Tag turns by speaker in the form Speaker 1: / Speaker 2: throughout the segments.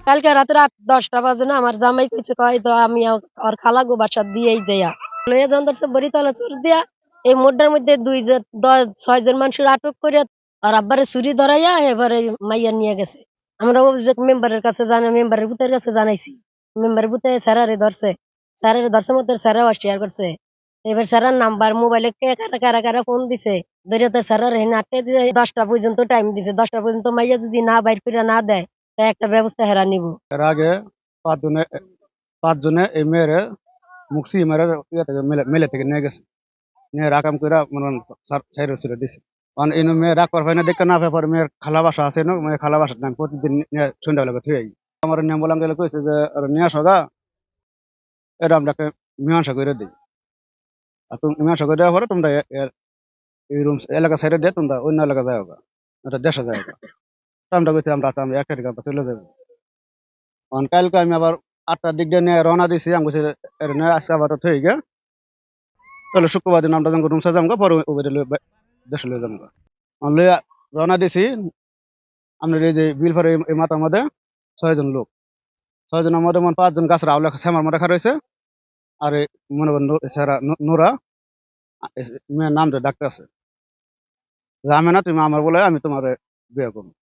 Speaker 1: কালকে রাতে রাত 10টা বাজে না আমার জামাই কইছে কয় তো আমি ওর খালাগো বাসা দিয়েই যাইয়া লইয়া যখন ধরছে বরিতলা চোর দিয়া এই মোড়টার মধ্যে 6 জন মানুষের আটক করে আর আব্বারে ছুরি ধরাইয়া এবারে মাইয়া নিয়ে গেছে। আমরা অভিযোগ মেম্বারের কাছে মেম্বারের ভূতের কাছে জানাইছি। মেম্বার ভূতে স্যারারে ধরছে মধ্যে স্যারাও শেয়ার করছে। এবার স্যারার নাম্বার মোবাইলে কে কারা কারা কারা ফোন দিছে ধরে তো স্যারার হেনে আটকে দিছে 10টা পর্যন্ত টাইম দিছে 10টা পর্যন্ত মাইয়া যদি না বাইর করে না দেয় তা একটা ব্যবস্থা হেরা নিব।
Speaker 2: এর আগে পাঁচজনে এই মেয়েরে মুক্সি মেরে ইয়ে থেকে মেলে থেকে নিয়ে গেছে, নিয়ে রাকাম করে মনে সাইরে ছেড়ে দিছে। কারণ এই মেয়ে রাগ করবে না দেখে না ব্যাপার মেয়ের খালা বাসা আছে না, মেয়ের খালা বাসার নাম প্রতিদিন সন্ধ্যা লাগে থুয়ে আমার নিয়ম বলাম গেলে কইছে যে নিয়ে আসো গা, এটা আমরা মীমাংসা করে দিই। আর তুমি মীমাংসা করে দেওয়ার পরে তোমরা এই রুম এলাকা সাইডে দিয়ে তোমরা অন্য এলাকা যাও গা, এটা দেশে যাও গা। আমরা কইছি আমরা একটা দিকে আমরা চলে যাবো। কারণ কালকে আমি আবার 8টার দিক দিয়ে নিয়ে রওনা দিছি, আমি কইছি এর নিয়ে আজকে আবার থুয়ে গিয়ে তাহলে শুক্রবার দিন আমরা যখন রুম সাজাম গা পরে ওই দেশে লয়ে যাবো গা। লইয়া রওনা দিছি আপনার এই যে বিলফার এই মাথার মধ্যে 6 জন লোক, 6 জনের মধ্যে মনে 5 জন গাছের আওলা শ্যামার মধ্যে রাখা রয়েছে। আর এই মনে করেন নোরা মেয়ের নাম ধরে ডাক্তার আছে যে আমি না তুমি আমার বলে আমি তোমার বিয়ে করবো।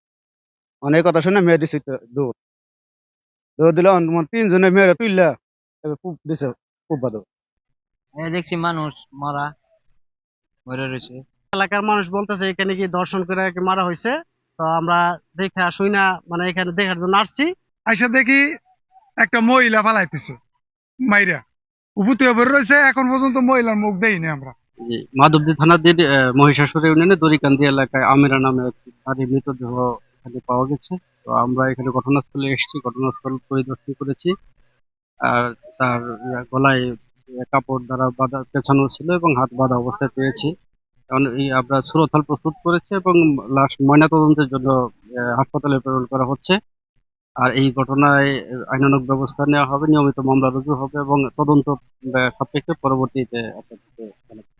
Speaker 2: অনেক কথা শুনে মেয়ে দিছি দৌড় দৌড় দিলে 3 জনে মেয়েরা তুললা খুব দিছে খুব ভালো।
Speaker 3: দেখছি মানুষ মারা মরে রয়েছে।
Speaker 4: এলাকার মানুষ বলতেছে এখানে কি দর্শন করে কি মারা হয়েছে। তো আমরা দেখা শুই না মানে এখানে দেখার জন্য আসছি।
Speaker 5: আইসা দেখি একটা মহিলা ফালাইতেছে মাইরা উপরে বের রয়েছে, এখন পর্যন্ত মহিলার মুখ দেইনি আমরা।
Speaker 6: মাধবদী থানাধীন মহিষাসুর ইউনিয়নে দড়িকান্দি এলাকায় আমিরা নামে একটি নারীর মৃতদেহ এখানে পাওয়া গেছে। তো আমরা এখানে ঘটনাস্থলে এসেছি, ঘটনাস্থল পরিদর্শন করেছি। আর তার গলায় কাপড় দ্বারা বাঁধা পেছানো ছিল এবং হাত বাঁধা অবস্থায় পেয়েছি। কারণ এই আমরা সুরতহাল প্রস্তুত করেছি এবং লাশ ময়নাতদন্তের জন্য হাসপাতালে প্রেরণ করা হচ্ছে। আর এই ঘটনায় আইনানুগ ব্যবস্থা নেওয়া হবে, নিয়মিত মামলা রুজু হবে এবং তদন্ত সাপেক্ষে পরবর্তীতে আপনাদেরকে জানাবো।